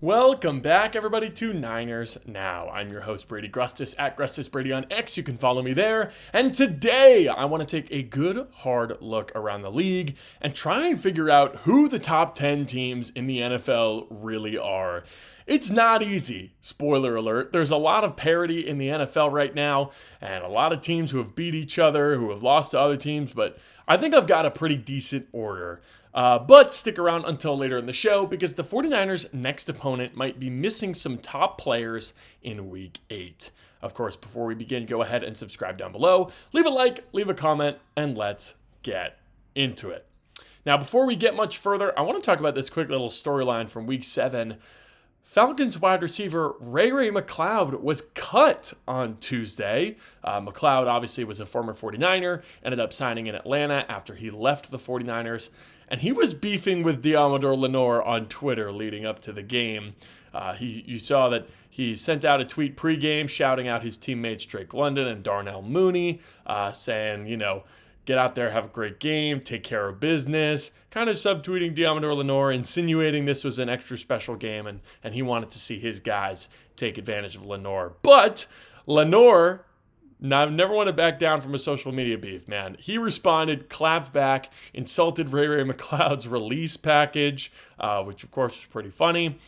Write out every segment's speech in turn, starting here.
Welcome back, everybody, to Niners Now. I'm your host, Brady Grustas, at Grustas Brady on X. You can follow me there. And today, I want to take a good, hard look around the league and try and figure out who the top 10 teams in the NFL really are. It's not easy. Spoiler alert. There's a lot of parity in the NFL right now, and a lot of teams who have beat each other, who have lost to other teams, but I think I've got a pretty decent order. But stick around until later in the show because the 49ers' next opponent might be missing some top players in Week 8. Of course, before we begin, go ahead and subscribe down below. Leave a like, leave a comment, and let's get into it. Now, before we get much further, I want to talk about this quick little storyline from Week 7. Falcons wide receiver Ray McCloud was cut on Tuesday. McCloud obviously was a former 49er, ended up signing in Atlanta after he left the 49ers. And he was beefing with Deommodore Lenoir on Twitter leading up to the game. You saw that he sent out a tweet pregame shouting out his teammates Drake London and Darnell Mooney, saying, get out there, have a great game, take care of business, kind of subtweeting Deommodore Lenoir, insinuating this was an extra special game and he wanted to see his guys take advantage of Lenoir. But Lenoir never want to back down from a social media beef, man. He responded, clapped back, insulted Ray McCloud's release package, which of course was pretty funny.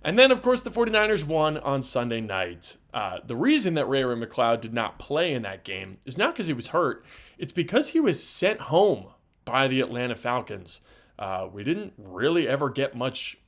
And then, of course, the 49ers won on Sunday night. The reason that Ray McCloud did not play in that game is not because he was hurt. It's because he was sent home by the Atlanta Falcons. We didn't really ever get much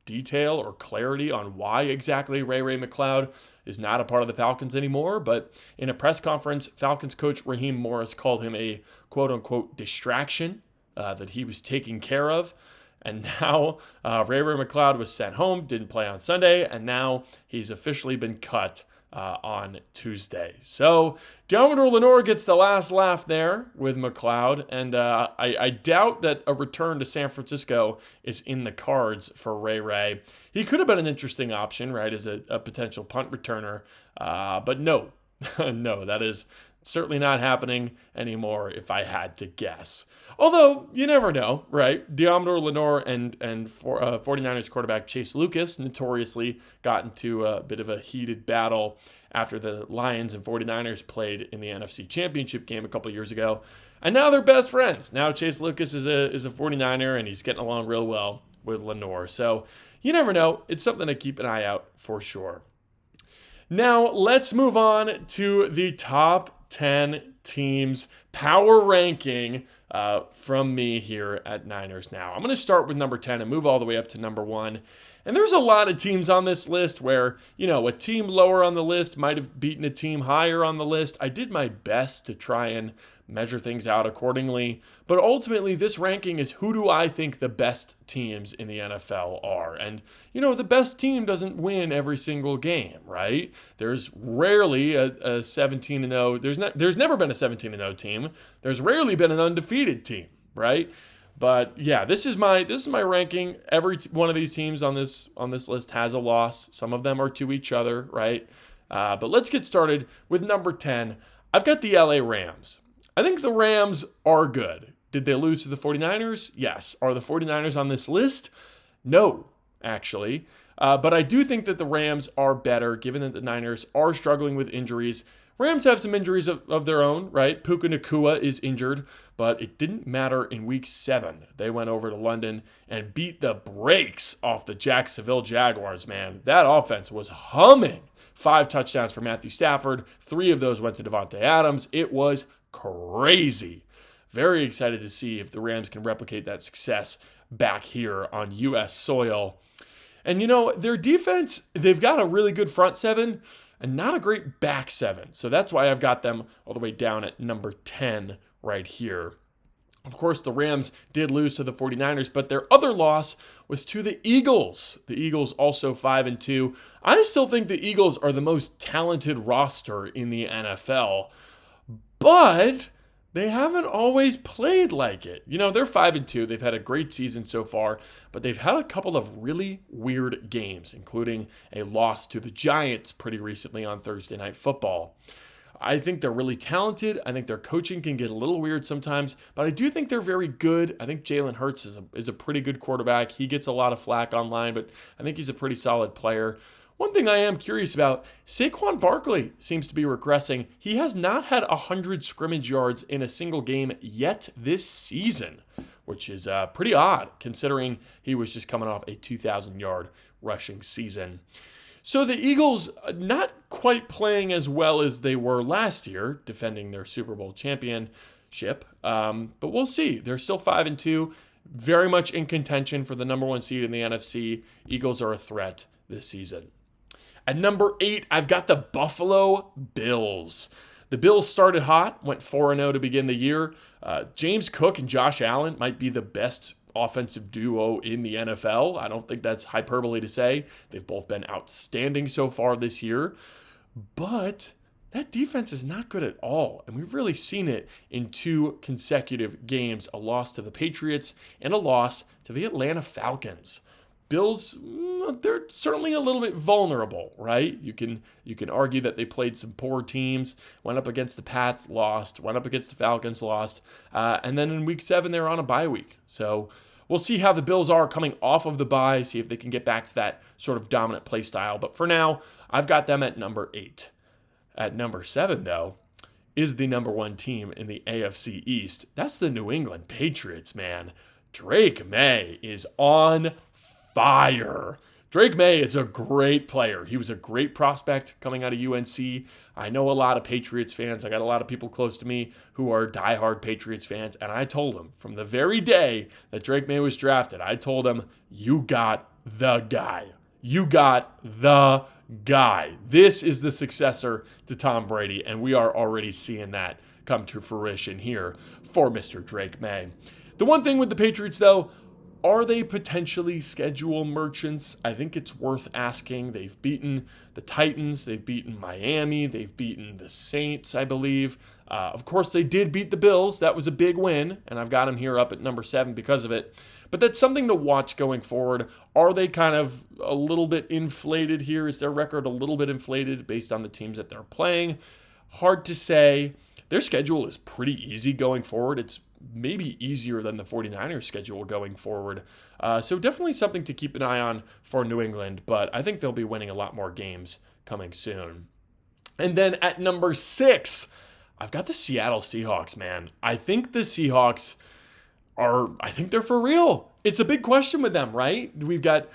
detail or clarity on why exactly Ray McCloud is not a part of the Falcons anymore, but in a press conference, Falcons coach Raheem Morris called him a quote-unquote distraction that he was taking care of. And now Ray McCloud was sent home, didn't play on Sunday, and now he's officially been cut on Tuesday. So Deommodore Lenoir gets the last laugh there with McCloud, and I doubt that a return to San Francisco is in the cards for Ray. He could have been an interesting option, right, as a potential punt returner, but no, no, that is certainly not happening anymore if I had to guess. Although, you never know, right? Deommodore Lenoir and 49ers quarterback Chase Lucas notoriously got into a bit of a heated battle after the Lions and 49ers played in the NFC Championship game a couple years ago. And now they're best friends. Now Chase Lucas is a 49er, and he's getting along real well with Lenoir. So you never know. It's something to keep an eye out for sure. Now, let's move on to the top 10 teams power ranking from me here at Niners Now. I'm going to start with number 10 and move all the way up to number 1. And there's a lot of teams on this list where, a team lower on the list might have beaten a team higher on the list. I did my best to try and measure things out accordingly. But ultimately, this ranking is who do I think the best teams in the NFL are. And, the best team doesn't win every single game, right? There's rarely a 17-0. There's never been a 17-0 team. There's rarely been an undefeated team, right? But yeah, this is my ranking. Every one of these teams on this list has a loss. Some of them are to each other, right? But let's get started with number 10. I've got the LA Rams. I think the Rams are good. Did they lose to the 49ers? Yes. Are the 49ers on this list? No, actually. But I do think that the Rams are better, given that the Niners are struggling with injuries. Rams have some injuries of their own, right? Puka Nacua is injured, but it didn't matter in Week 7. They went over to London and beat the brakes off the Jacksonville Jaguars, man. That offense was humming. 5 touchdowns for Matthew Stafford. 3 of those went to Devontae Adams. It was crazy. Very excited to see if the Rams can replicate that success back here on U.S. soil. And their defense, they've got a really good front 7 and not a great back 7. So that's why I've got them all the way down at number 10 right here. Of course, the Rams did lose to the 49ers, but their other loss was to the Eagles. The Eagles also 5-2. I still think the Eagles are the most talented roster in the NFL. But they haven't always played like it. They're 5-2. They've had a great season so far, but they've had a couple of really weird games, including a loss to the Giants pretty recently on Thursday Night Football. I think they're really talented. I think their coaching can get a little weird sometimes, but I do think they're very good. I think Jalen Hurts is a pretty good quarterback. He gets a lot of flack online, but I think he's a pretty solid player. One thing I am curious about, Saquon Barkley seems to be regressing. He has not had 100 scrimmage yards in a single game yet this season, which is pretty odd considering he was just coming off a 2,000-yard rushing season. So the Eagles not quite playing as well as they were last year, defending their Super Bowl championship, but we'll see. They're still 5-2, very much in contention for the number 1 seed in the NFC. Eagles are a threat this season. At number 8, I've got the Buffalo Bills. The Bills started hot, went 4-0 to begin the year. James Cook and Josh Allen might be the best offensive duo in the NFL. I don't think that's hyperbole to say. They've both been outstanding so far this year. But that defense is not good at all. And we've really seen it in 2 consecutive games, a loss to the Patriots and a loss to the Atlanta Falcons. Bills, they're certainly a little bit vulnerable, right? You can argue that they played some poor teams, went up against the Pats, lost, went up against the Falcons, lost, and then in week 7 they're on a bye week. So we'll see how the Bills are coming off of the bye, see if they can get back to that sort of dominant play style. But for now, I've got them at number 8. At number 7, though, is the number 1 team in the AFC East. That's the New England Patriots, man. Drake May is on fire. Drake May is a great player. He was a great prospect coming out of UNC. I know a lot of Patriots fans. I got a lot of people close to me who are diehard Patriots fans. And I told them from the very day that Drake May was drafted, I told them, you got the guy. You got the guy. This is the successor to Tom Brady. And we are already seeing that come to fruition here for Mr. Drake May. The one thing with the Patriots, though, are they potentially schedule merchants? I think it's worth asking. They've beaten the Titans. They've beaten Miami. They've beaten the Saints, I believe. Of course, they did beat the Bills. That was a big win, and I've got them here up at number 7 because of it. But that's something to watch going forward. Are they kind of a little bit inflated here? Is their record a little bit inflated based on the teams that they're playing? Hard to say. Their schedule is pretty easy going forward. It's maybe easier than the 49ers schedule going forward. So definitely something to keep an eye on for New England, but I think they'll be winning a lot more games coming soon. And then at number 6, I've got the Seattle Seahawks, man. I think the Seahawks I think they're for real. It's a big question with them, right? We've got,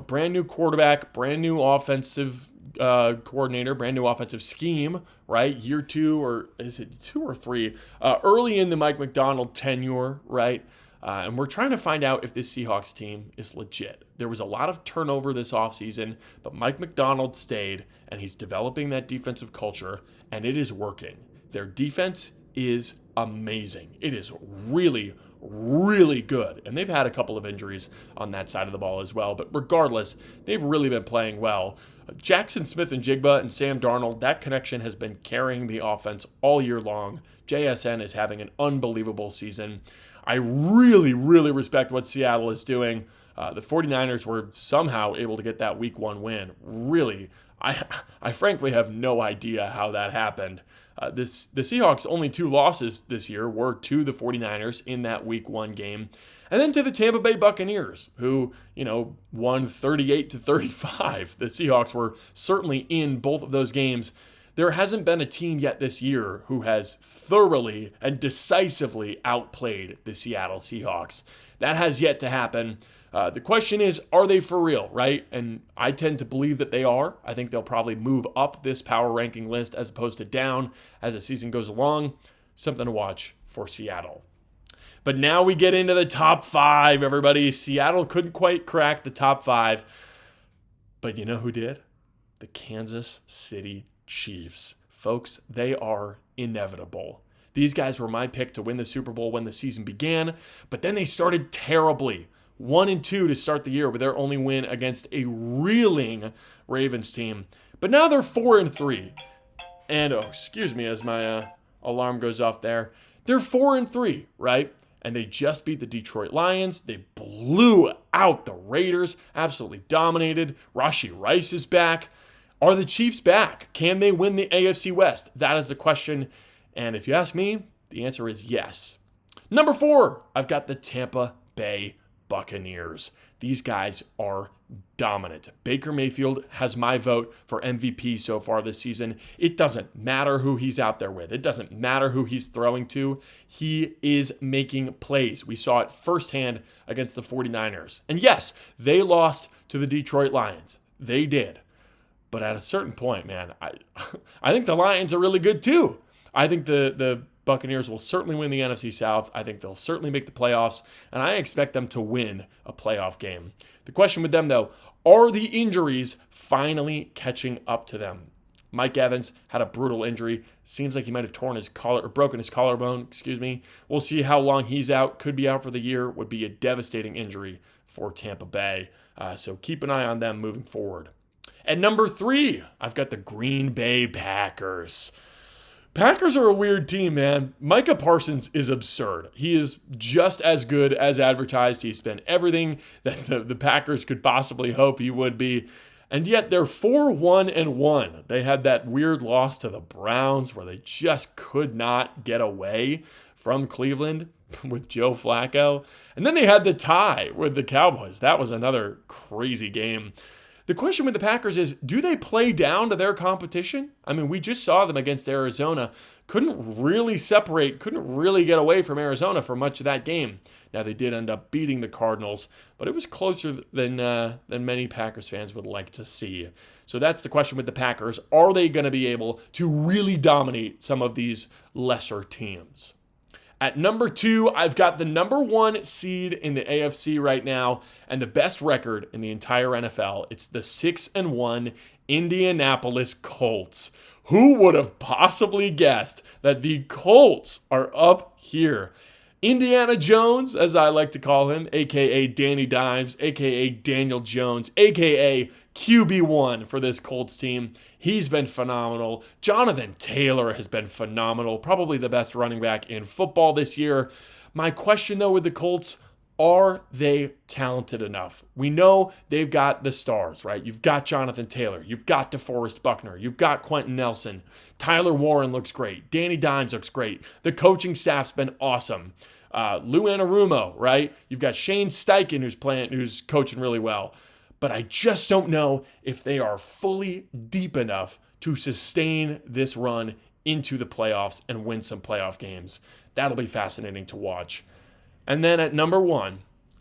brand new quarterback, brand new offensive coordinator, brand new offensive scheme, right? Year 2, or is it 2 or 3? Early in the Mike Macdonald tenure, right? And we're trying to find out if this Seahawks team is legit. There was a lot of turnover this offseason, but Mike Macdonald stayed, and he's developing that defensive culture, and it is working. Their defense is amazing. It is really, really good. And they've had a couple of injuries on that side of the ball as well. But regardless, they've really been playing well. Jackson Smith-Njigba and Sam Darnold, that connection has been carrying the offense all year long. JSN is having an unbelievable season. I really, really respect what Seattle is doing. The 49ers were somehow able to get that week 1 win. Really, I frankly have no idea how that happened. The Seahawks' only 2 losses this year were to the 49ers in that week 1 game. And then to the Tampa Bay Buccaneers, who, won 38-35. The Seahawks were certainly in both of those games. There hasn't been a team yet this year who has thoroughly and decisively outplayed the Seattle Seahawks. That has yet to happen. The question is, are they for real, right? And I tend to believe that they are. I think they'll probably move up this power ranking list as opposed to down as the season goes along. Something to watch for Seattle. But now we get into the top 5, everybody. Seattle couldn't quite crack the top 5. But you know who did? The Kansas City Chiefs. Folks, they are inevitable. These guys were my pick to win the Super Bowl when the season began, but then they started terribly. 1-2 to start the year with their only win against a reeling Ravens team. But now they're 4-3. And, excuse me as my alarm goes off there. They're 4-3, right? And they just beat the Detroit Lions. They blew out the Raiders, absolutely dominated. Rashee Rice is back. Are the Chiefs back? Can they win the AFC West? That is the question. And if you ask me, the answer is yes. Number 4, I've got the Tampa Bay Buccaneers. These guys are dominant. Baker Mayfield has my vote for MVP so far this season. It doesn't matter who he's out there with. It doesn't matter who he's throwing to. He is making plays. We saw it firsthand against the 49ers. And yes, they lost to the Detroit Lions. They did. But at a certain point, man, I think the Lions are really good too. I think the Buccaneers will certainly win the NFC South. I think they'll certainly make the playoffs, and I expect them to win a playoff game. The question with them, though, are the injuries finally catching up to them? Mike Evans had a brutal injury. Seems like he might have torn his collar or broken his collarbone, We'll see how long he's out. Could be out for the year. Would be a devastating injury for Tampa Bay. So keep an eye on them moving forward. At number 3, I've got the Green Bay Packers. Packers are a weird team, man. Micah Parsons is absurd. He is just as good as advertised. He's been everything that the Packers could possibly hope he would be. And yet they're 4-1-1. They had that weird loss to the Browns where they just could not get away from Cleveland with Joe Flacco. And then they had the tie with the Cowboys. That was another crazy game. The question with the Packers is, do they play down to their competition? I mean, we just saw them against Arizona. Couldn't really separate, couldn't really get away from Arizona for much of that game. Now, they did end up beating the Cardinals, but it was closer than many Packers fans would like to see. So that's the question with the Packers. Are they going to be able to really dominate some of these lesser teams? At number 2, I've got the number 1 seed in the AFC right now and the best record in the entire NFL. It's the 6-1 Indianapolis Colts. Who would have possibly guessed that the Colts are up here? Indiana Jones, as I like to call him, a.k.a. Danny Dimes, a.k.a. Daniel Jones, a.k.a. QB1 for this Colts team. He's been phenomenal. Jonathan Taylor has been phenomenal. Probably the best running back in football this year. My question, though, with the Colts, are they talented enough? We know they've got the stars, right? You've got Jonathan Taylor. You've got DeForest Buckner. You've got Quentin Nelson. Tyler Warren looks great. Danny Dimes looks great. The coaching staff's been awesome. Lou Anarumo, right? You've got Shane Steichen who's coaching really well. But I just don't know if they are fully deep enough to sustain this run into the playoffs and win some playoff games. That'll be fascinating to watch. And then at number 1,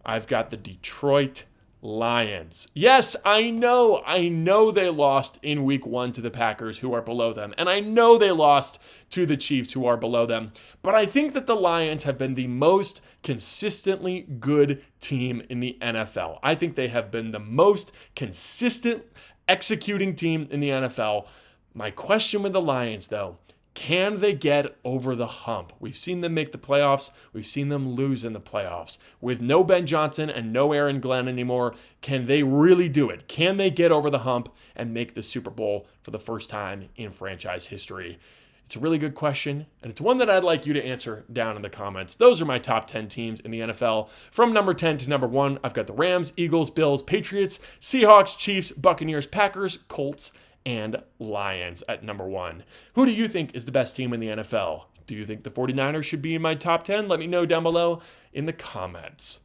I've got the Detroit Lions. Yes, I know they lost in week 1 to the Packers, who are below them. And I know they lost to the Chiefs, who are below them. But I think that the Lions have been the most consistently good team in the NFL. I think they have been the most consistent executing team in the NFL. My question with the Lions, though, can they get over the hump? We've seen them make the playoffs. We've seen them lose in the playoffs. With no Ben Johnson and no Aaron Glenn anymore, can they really do it? Can they get over the hump and make the Super Bowl for the first time in franchise history? It's a really good question, and it's one that I'd like you to answer down in the comments. Those are my top 10 teams in the NFL. From number 10 to number 1, I've got the Rams, Eagles, Bills, Patriots, Seahawks, Chiefs, Buccaneers, Packers, Colts, and Lions at number 1. Who do you think is the best team in the NFL? Do you think the 49ers should be in my top 10? Let me know down below in the comments.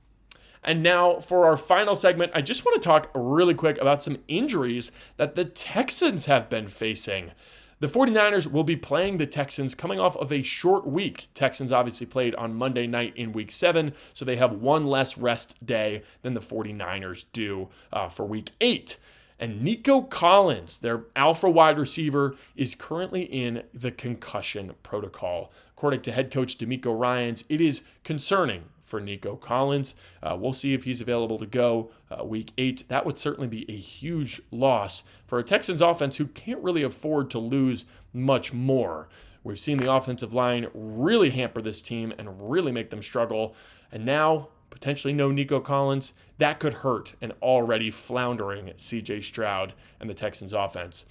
And now for our final segment, I just want to talk really quick about some injuries that the Texans have been facing. The 49ers will be playing the Texans coming off of a short week. Texans obviously played on Monday night in week 7, so they have one less rest day than the 49ers do for week 8. And Nico Collins, their alpha wide receiver, is currently in the concussion protocol. According to head coach DeMeco Ryans, it is concerning for Nico Collins. We'll see if he's available to go week 8. That would certainly be a huge loss for a Texans offense who can't really afford to lose much more. We've seen the offensive line really hamper this team and really make them struggle. And now, potentially no Nico Collins. That could hurt an already floundering C.J. Stroud and the Texans offense.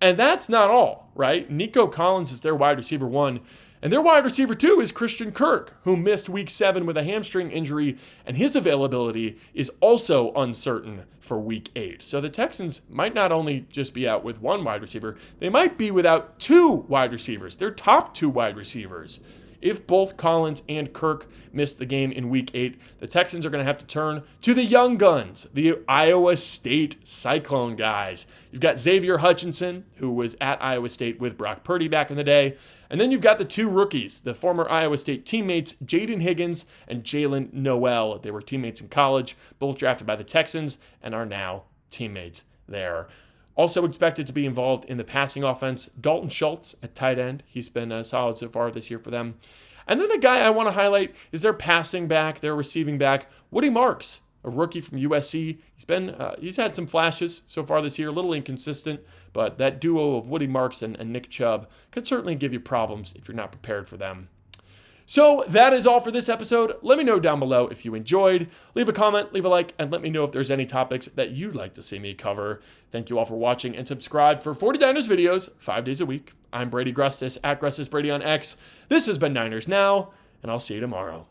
And that's not all, right? Nico Collins is their wide receiver 1, And their wide receiver, too, is Christian Kirk, who missed week 7 with a hamstring injury, and his availability is also uncertain for week 8. So the Texans might not only just be out with one wide receiver, they might be without 2 wide receivers, their top 2 wide receivers. If both Collins and Kirk miss the game in week 8, the Texans are going to have to turn to the young guns, the Iowa State Cyclone guys. You've got Xavier Hutchinson, who was at Iowa State with Brock Purdy back in the day. And then you've got the 2 rookies, the former Iowa State teammates, Jaden Higgins and Jalen Noel. They were teammates in college, both drafted by the Texans, and are now teammates there. Also expected to be involved in the passing offense, Dalton Schultz at tight end. He's been solid so far this year for them. And then the guy I want to highlight is their passing back, their receiving back, Woody Marks, a rookie from USC. He's had some flashes so far this year, a little inconsistent, but that duo of Woody Marks and Nick Chubb could certainly give you problems if you're not prepared for them. So that is all for this episode. Let me know down below if you enjoyed. Leave a comment, leave a like, and let me know if there's any topics that you'd like to see me cover. Thank you all for watching, and subscribe for 49ers videos 5 days a week. I'm Brady Grustas at Grustas Brady on X. This has been Niners Now, and I'll see you tomorrow.